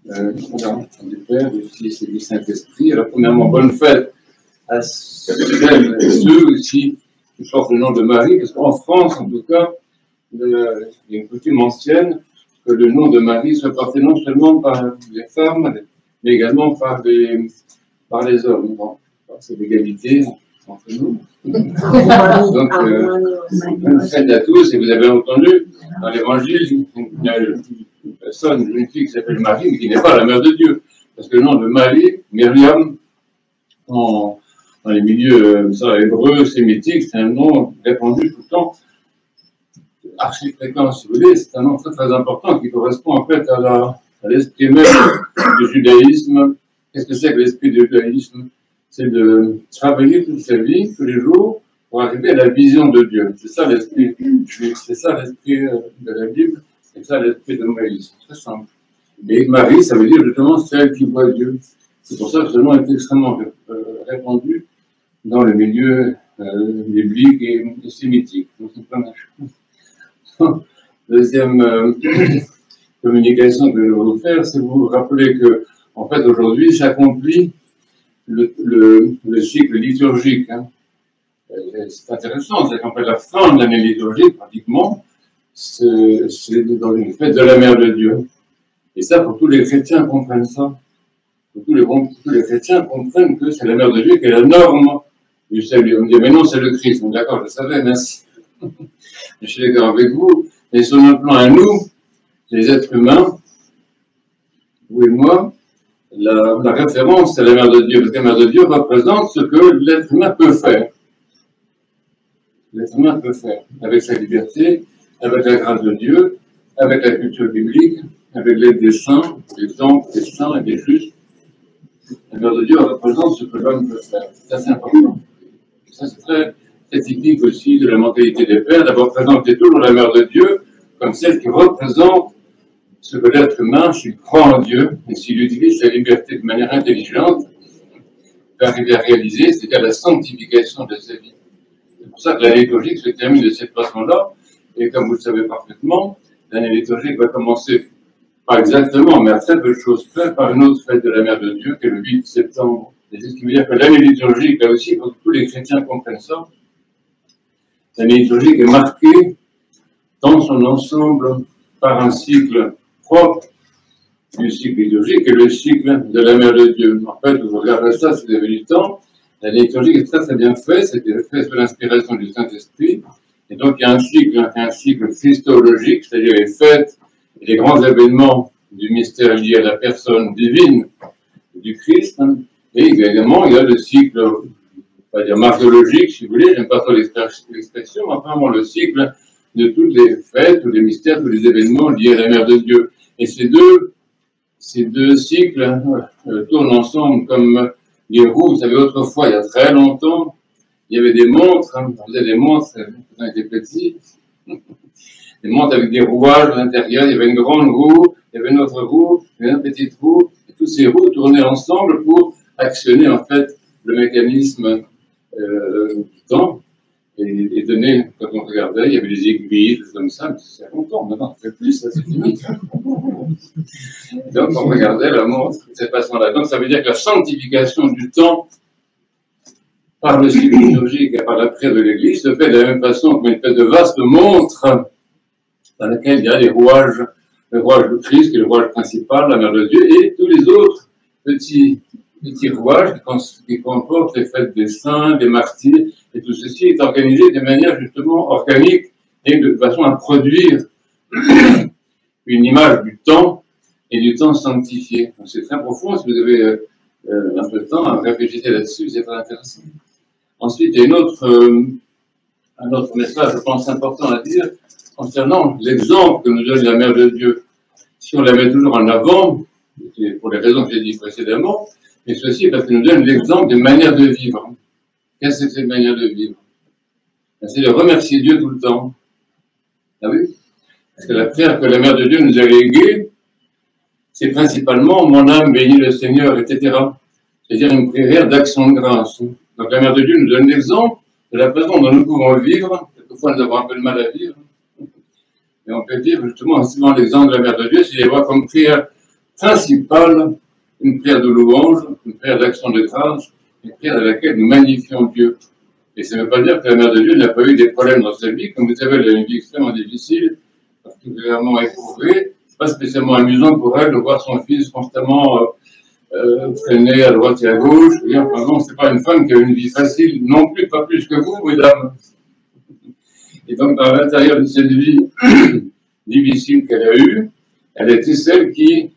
Du Père, du Fils et du Saint-Esprit. Alors, premièrement, bonne fête à celles et ceux aussi qui portent le nom de Marie, parce qu'en France, en tout cas, il y a une coutume ancienne que le nom de Marie soit porté non seulement par les femmes, mais également par les hommes. Bon, c'est l'égalité entre nous. Donc, bonne fête à tous, et vous avez entendu dans l'Évangile, il y a une personne, une fille qui s'appelle Marie, mais qui n'est pas la mère de Dieu. Parce que le nom de Marie, Myriam, dans les milieux hébreux, sémitiques, c'est un nom répandu tout le temps, archi fréquent, si vous voulez. C'est un nom très très important qui correspond en fait à l'esprit même du judaïsme. Qu'est-ce que c'est que l'esprit du judaïsme? C'est de travailler toute sa vie, tous les jours, pour arriver à la vision de Dieu. C'est ça l'esprit juif, c'est ça l'esprit de la Bible, c'est ça l'esprit de Moïse. C'est très simple. Et Marie, ça veut dire justement celle qui voit Dieu. C'est pour ça que ce nom est extrêmement répandu dans le milieu biblique et sémitique. Donc, c'est pas mal. Deuxième communication que je vais vous faire, c'est vous rappeler que, en fait, aujourd'hui s'accomplit le cycle liturgique. Hein. C'est intéressant, c'est qu'en fait, la fin de l'année liturgique, pratiquement, c'est dans une fête de la Mère de Dieu. Et ça, pour tous les chrétiens comprennent ça. Pour tous les chrétiens comprennent que c'est la Mère de Dieu qui est la norme du salut. On me dit, mais non, c'est le Christ. D'accord, je savais, merci. Je suis d'accord avec vous. Et sur notre plan à nous, les êtres humains, vous et moi, la référence, c'est la Mère de Dieu. Parce que la Mère de Dieu représente ce que l'être humain peut faire. L'être humain peut faire. Avec sa liberté, avec la grâce de Dieu, avec la culture biblique, avec l'aide des saints, l'exemple des saints et des justes. La Mère de Dieu représente ce que l'homme peut faire. C'est assez important. Et ça, c'est très typique aussi de la mentalité des pères, d'avoir présenté toujours la Mère de Dieu comme celle qui représente ce que l'être humain, s'il croit en Dieu et s'il utilise sa liberté de manière intelligente, peut arriver à réaliser, c'est-à-dire la sanctification de sa vie. C'est pour ça que l'année liturgique se termine de cette façon-là, et comme vous le savez parfaitement, l'année liturgique va commencer, pas exactement, mais à très peu de choses près, par une autre fête de la Mère de Dieu, qui est le 8 septembre. Et c'est ce qui veut dire que l'année liturgique, là aussi, pour que tous les chrétiens comprennent ça, l'année liturgique est marquée dans son ensemble par un cycle propre du cycle liturgique et le cycle de la Mère de Dieu. En fait, vous regardez ça si vous avez du temps, l'année liturgique est très très bien faite, c'était fait sous l'inspiration du Saint-Esprit. Et donc il y a un cycle christologique, c'est-à-dire les fêtes et les grands événements du mystère lié à la personne divine du Christ. Et également, il y a le cycle, on va dire martyrologique, si vous voulez, j'aime pas trop l'expression, mais apparemment le cycle de toutes les fêtes, tous les mystères, tous les événements liés à la Mère de Dieu. Et ces deux cycles tournent ensemble comme des roues. Vous savez, autrefois, il y a très longtemps, il y avait des montres, vous avez des montres, quand on était petits, des montres avec des rouages à l'intérieur, il y avait une grande roue, il y avait une autre roue, une petite roue, et toutes ces roues tournaient ensemble pour actionner en fait le mécanisme du temps et donner, quand on regardait, il y avait des aiguilles, comme ça, mais c'est longtemps, maintenant on ne fait plus, ça c'est fini. Donc on regardait la montre de cette façon-là. Donc ça veut dire que la sanctification du temps par le cycle liturgique et par la prière de l'Église se fait de la même façon qu'une espèce de vaste montre dans laquelle il y a les rouages, le rouage du Christ qui est le rouage principal, la Mère de Dieu, et tous les autres petits rouages qui comportent les fêtes des saints, des martyrs, et tout ceci est organisé de manière justement organique et de façon à produire une image du temps et du temps sanctifié. C'est très profond, si vous avez un peu de temps à réfléchir là-dessus, c'est très intéressant. Ensuite, il y a un autre message, je pense, important à dire concernant l'exemple que nous donne la Mère de Dieu. Si on la met toujours en avant, pour les raisons que j'ai dit précédemment, mais ceci parce qu'elle nous donne l'exemple des manières de vivre. Qu'est-ce que c'est cette manière de vivre? C'est de remercier Dieu tout le temps. Ah oui? Parce que la prière que la Mère de Dieu nous a léguée, c'est principalement « Mon âme bénit le Seigneur », etc. C'est-à-dire une prière d'action de grâce. Donc la Mère de Dieu nous donne l'exemple de la façon dont nous pouvons vivre. Quelquefois, nous avons un peu de mal à vivre. Et on peut dire justement, en suivant l'exemple de la Mère de Dieu, si les voit comme prière principale, une prière de louange, une prière d'action de grâce, une prière dans laquelle nous magnifions Dieu. Et ça ne veut pas dire que la Mère de Dieu n'a pas eu des problèmes dans sa vie. Comme vous savez, elle a une vie extrêmement difficile, particulièrement éprouvée. C'est pas spécialement amusant pour elle de voir son fils constamment traîner à droite et à gauche. Par exemple, c'est pas une femme qui a une vie facile non plus, pas plus que vous, mesdames. Et donc, dans l'intérieur de cette vie difficile qu'elle a eue, elle était celle qui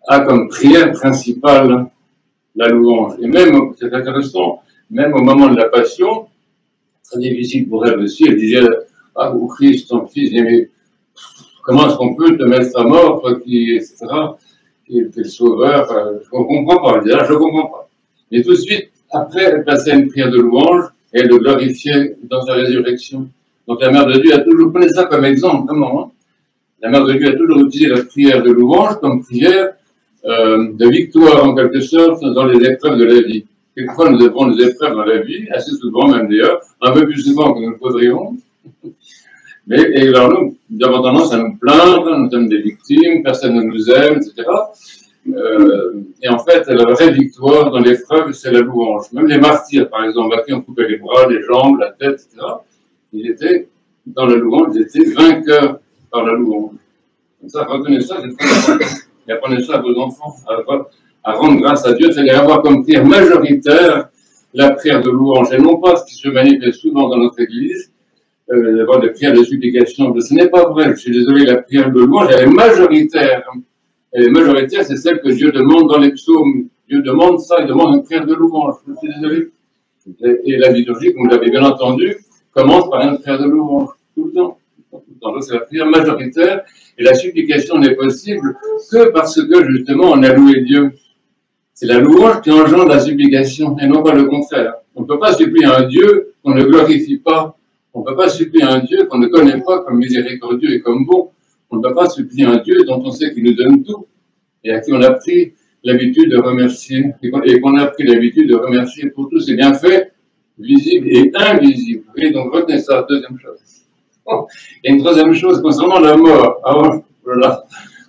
a comme prière principale la louange. Et même, c'est intéressant, même au moment de la passion, très difficile pour elle aussi, elle disait, ah, au Christ, ton fils, mais comment est-ce qu'on peut te mettre à mort, toi qui, etc., qui est le sauveur, je ne comprends pas, elle disait, je ne comprends pas. Et tout de suite, après, elle passait une prière de louange, et elle le glorifiait dans sa résurrection. Donc la Mère de Dieu a toujours, prenez ça comme exemple, vraiment, hein. La Mère de Dieu a toujours utilisé la prière de louange comme prière de victoire, en quelque sorte, dans les épreuves de la vie. Quelquefois, nous avons des épreuves dans la vie, assez souvent même d'ailleurs, un peu plus souvent que nous le voudrions. Mais, et alors nous avons tendance à nous plaindre, nous sommes des victimes, personne ne nous aime, etc. Et en fait, la vraie victoire dans l'épreuve, c'est la louange. Même les martyrs, par exemple, à qui on coupait les bras, les jambes, la tête, etc., ils étaient, dans la louange, ils étaient vainqueurs par la louange. Comme ça, retenez ça, c'est très important. Et apprenez ça à vos enfants, à rendre grâce à Dieu, c'est-à-dire avoir comme prière majoritaire la prière de louange, et non pas ce qui se manifeste souvent dans notre Église, d'avoir des prières de supplication. Ce n'est pas vrai, je suis désolé, la prière de louange, elle est majoritaire. Elle est majoritaire, c'est celle que Dieu demande dans les psaumes. Dieu demande ça, il demande une prière de louange. Je suis désolé. Et la liturgie, comme vous l'avez bien entendu, commence par une prière de louange, tout le temps. Donc, c'est la prière majoritaire, et la supplication n'est possible que parce que, justement, on a loué Dieu. C'est la louange qui engendre la supplication, et non pas le contraire. On ne peut pas supplier un Dieu qu'on ne glorifie pas. On ne peut pas supplier un Dieu qu'on ne connaît pas comme miséricordieux et comme bon. On ne peut pas supplier un Dieu dont on sait qu'il nous donne tout, et à qui on a pris l'habitude de remercier, et qu'on a pris l'habitude de remercier pour tous ses bienfaits, visibles et invisibles. Et donc, retenez ça, deuxième chose. Et une troisième chose concernant la mort. Alors, voilà,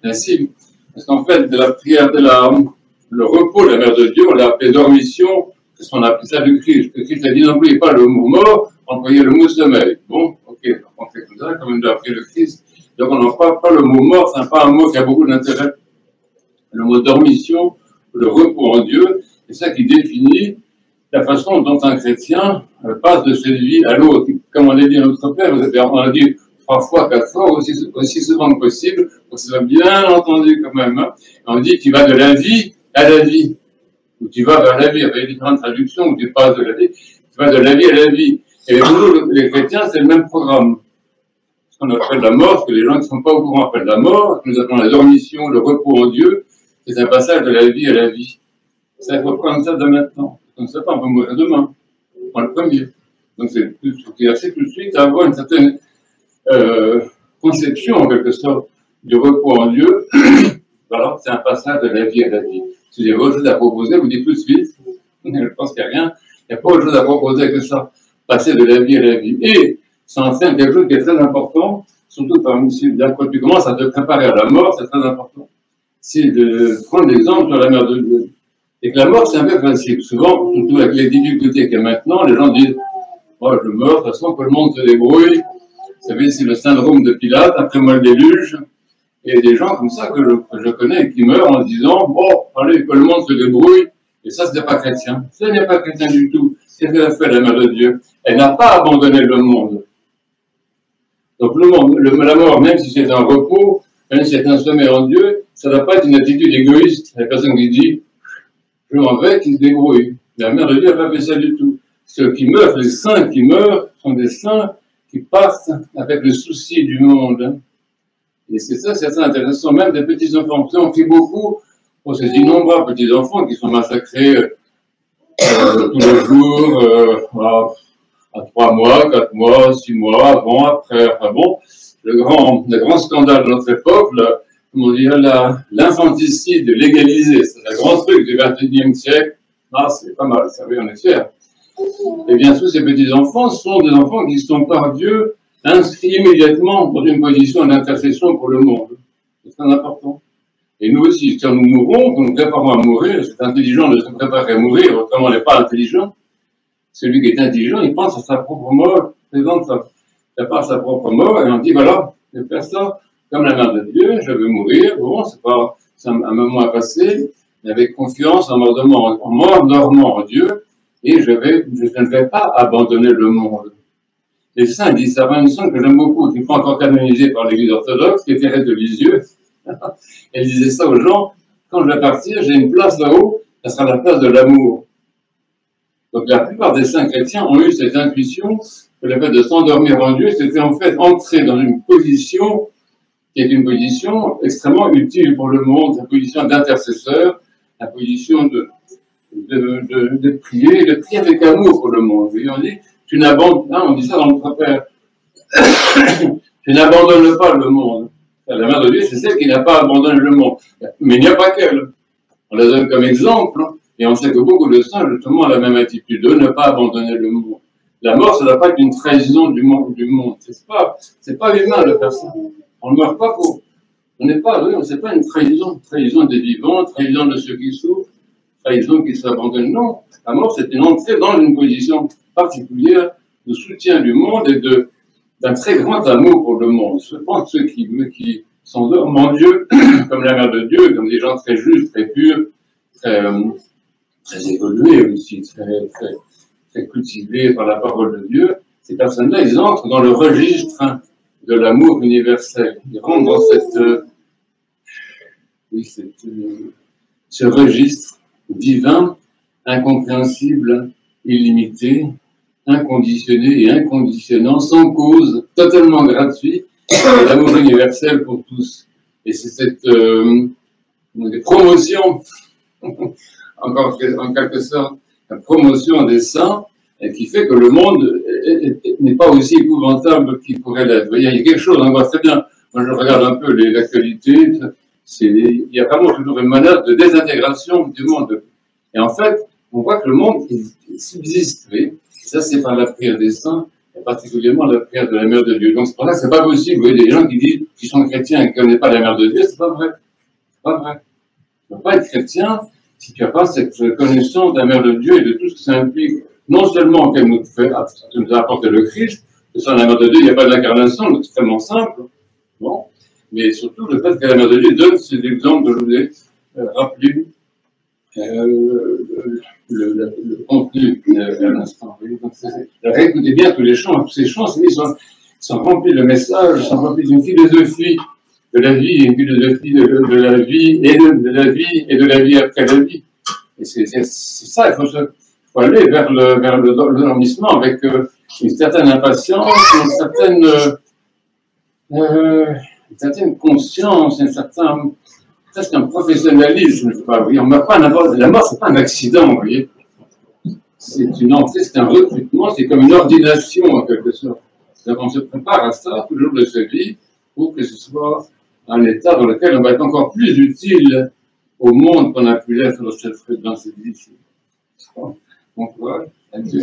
ainsi, parce qu'en fait, de la prière, le repos de la Mère de Dieu, on l'a appelé dormition, parce qu'on a appelé ça du Christ. Le Christ a dit, n'employez pas le mot mort, employez le mot sommeil. Bon, ok, on fait comme ça, comme on a appris le Christ. Donc, on n'emploie pas le mot mort, c'est pas un mot qui a beaucoup d'intérêt. Le mot dormition, le repos en Dieu, c'est ça qui définit la façon dont un chrétien passe de cette vie à l'autre. Comme on l'a dit à notre Père, on l'a dit 3 fois, 4 fois, aussi souvent que possible, pour que ce soit bien entendu quand même. Hein. On dit tu vas de la vie à la vie, ou tu vas vers la vie, avec différentes traductions, ou tu passes de la vie, tu vas de la vie à la vie. Et pour nous, les chrétiens, c'est le même programme. Ce qu'on appelle la mort, ce que les gens qui ne sont pas au courant appellent la mort, ce que nous appelons la dormition, le repos en Dieu, c'est un passage de la vie à la vie. Ça, il faut prendre ça de maintenant. On ne sait pas, on peut mourir demain. On prend le premier. Donc, c'est assez tout de suite à avoir une certaine conception, en quelque sorte, du repos en Dieu. Voilà, c'est un passage de la vie à la vie. Si vous avez autre chose à proposer, vous dites tout de suite. Je pense qu'il n'y a rien. Il n'y a pas autre chose à proposer que ça. Passer de la vie à la vie. Et ça enseigne quelque chose qui est très important, surtout quand tu commences à te préparer à la mort, c'est très important. C'est de prendre l'exemple sur la Mère de Dieu. Et que la mort, c'est un peu facile. Souvent, surtout avec les difficultés qu'il y a maintenant, les gens disent « Oh, je meurs, de toute façon, que le monde se débrouille. » Vous savez, c'est le syndrome de Pilate, après moi le déluge. Et il y a des gens comme ça que je connais qui meurent en se disant « Bon, allez, que le monde se débrouille. » Et ça, ce n'est pas chrétien. Ce n'est pas chrétien du tout. Qu'est-ce qu'elle a fait, la Mère de Dieu? Elle n'a pas abandonné le monde. Donc le monde, la mort, même si c'est un repos, même si c'est un sommeil en Dieu, ça ne doit pas être une attitude égoïste. La personne qui dit je m'en vais, qui se débrouille. La Mère de Dieu n'a pas fait ça du tout. Ceux qui meurent, les saints qui meurent, sont des saints qui partent avec le souci du monde. Et c'est ça, c'est très intéressant. Même des petits-enfants. On prie beaucoup pour ces innombrables petits-enfants qui sont massacrés tous les jours, à 3 mois, 4 mois, 6 mois, avant, après. Enfin bon, le grand scandale de notre époque, comment dire, l'infanticide légalisé, c'est un grand truc du XXIe siècle. Ah, c'est pas mal, ça oui, on est fiers. Et bien sûr, ces petits-enfants sont des enfants qui sont par Dieu inscrits immédiatement dans une position d'intercession pour le monde. C'est très important. Et nous aussi, quand nous mourrons, quand nous préparons à mourir, c'est intelligent de se préparer à mourir, autrement on n'est pas intelligent. Celui qui est intelligent, il pense à sa propre mort, présente sa propre mort, et on dit, voilà, je vais faire ça comme la mère de Dieu, je vais mourir, bon, c'est un moment à passer, mais avec confiance, en m'endormant en Dieu, et je ne vais pas abandonner le monde. Les saints disent ça, une sainte que j'aime beaucoup, qui n'est pas encore canonisée par l'Église orthodoxe, qui est Thérèse de Lisieux. Elle disait ça aux gens, quand je vais partir, j'ai une place là-haut, ça sera la place de l'amour. Donc la plupart des saints chrétiens ont eu cette intuition que le fait de s'endormir en Dieu, c'était en fait entrer dans une position qui est une position extrêmement utile pour le monde, la position d'intercesseur, la position de prier avec amour pour le monde. Et on dit, on dit ça dans le Père, tu n'abandonnes pas le monde. La mère de Dieu, c'est celle qui n'a pas abandonné le monde. Mais il n'y a pas qu'elle. On la donne comme exemple, et on sait que beaucoup de saints, justement, ont la même attitude de ne pas abandonner le monde. La mort, ça ne doit pas être une trahison du monde. C'est pas humain de faire ça. On ne meurt pas pour. C'est pas une trahison des vivants, trahison de ceux qui souffrent, trahison qui s'abandonnent. Non. La mort, c'est une entrée dans une position particulière de soutien du monde et d'un très grand amour pour le monde. Je pense que ceux qui s'endorment en Dieu, comme la mère de Dieu, comme des gens très justes, très purs, très évolués aussi, très cultivés par la parole de Dieu, ces personnes-là, ils entrent dans le registre de l'amour universel. Ils rentrent dans ce registre divin, incompréhensible, illimité, inconditionné et inconditionnant, sans cause, totalement gratuit, l'amour universel pour tous. Et c'est cette promotion, en quelque sorte, la promotion des saints, qui fait que le monde n'est pas aussi épouvantable qu'il pourrait l'être. Il y a quelque chose, on voit très bien, moi je regarde un peu l'actualité, il y a vraiment toujours une manière de désintégration du monde. Et en fait, on voit que le monde subsiste, oui. Ça c'est par la prière des saints, et particulièrement la prière de la Mère de Dieu. Donc c'est pour ça que c'est pas possible, vous voyez, des gens qui disent qu'ils sont chrétiens et qui ne connaissent pas la Mère de Dieu, c'est pas vrai. C'est pas vrai. Tu ne peux pas être chrétien si tu n'as pas cette connaissance de la Mère de Dieu et de tout ce que ça implique. Non seulement qu'elle nous a apporté le Christ, que sans la Mère de Dieu, il n'y a pas d'incarnation, c'est extrêmement simple, bon, mais surtout le fait que la Mère de Dieu donne ces exemples que je vous ai rappelés, le contenu à l'instant. Réécoutez bien tous les chants, tous ces chants, ils sont remplis de messages, ils sont remplis d'une philosophie de la vie, une philosophie de la vie et de la vie et de la vie après la vie. Et c'est ça, il faut aller vers l'endormissement avec une certaine impatience, une certaine conscience, presque un professionnalisme. On meurt pas n'importe. La mort, c'est pas un accident, vous voyez. C'est une entrée, c'est un recrutement, c'est comme une ordination en quelque sorte. Donc on se prépare à ça tout le long de sa vie pour que ce soit un état dans lequel on va être encore plus utile au monde qu'on a pu l'être dans cette vie-ci. Bon courage. Adieu.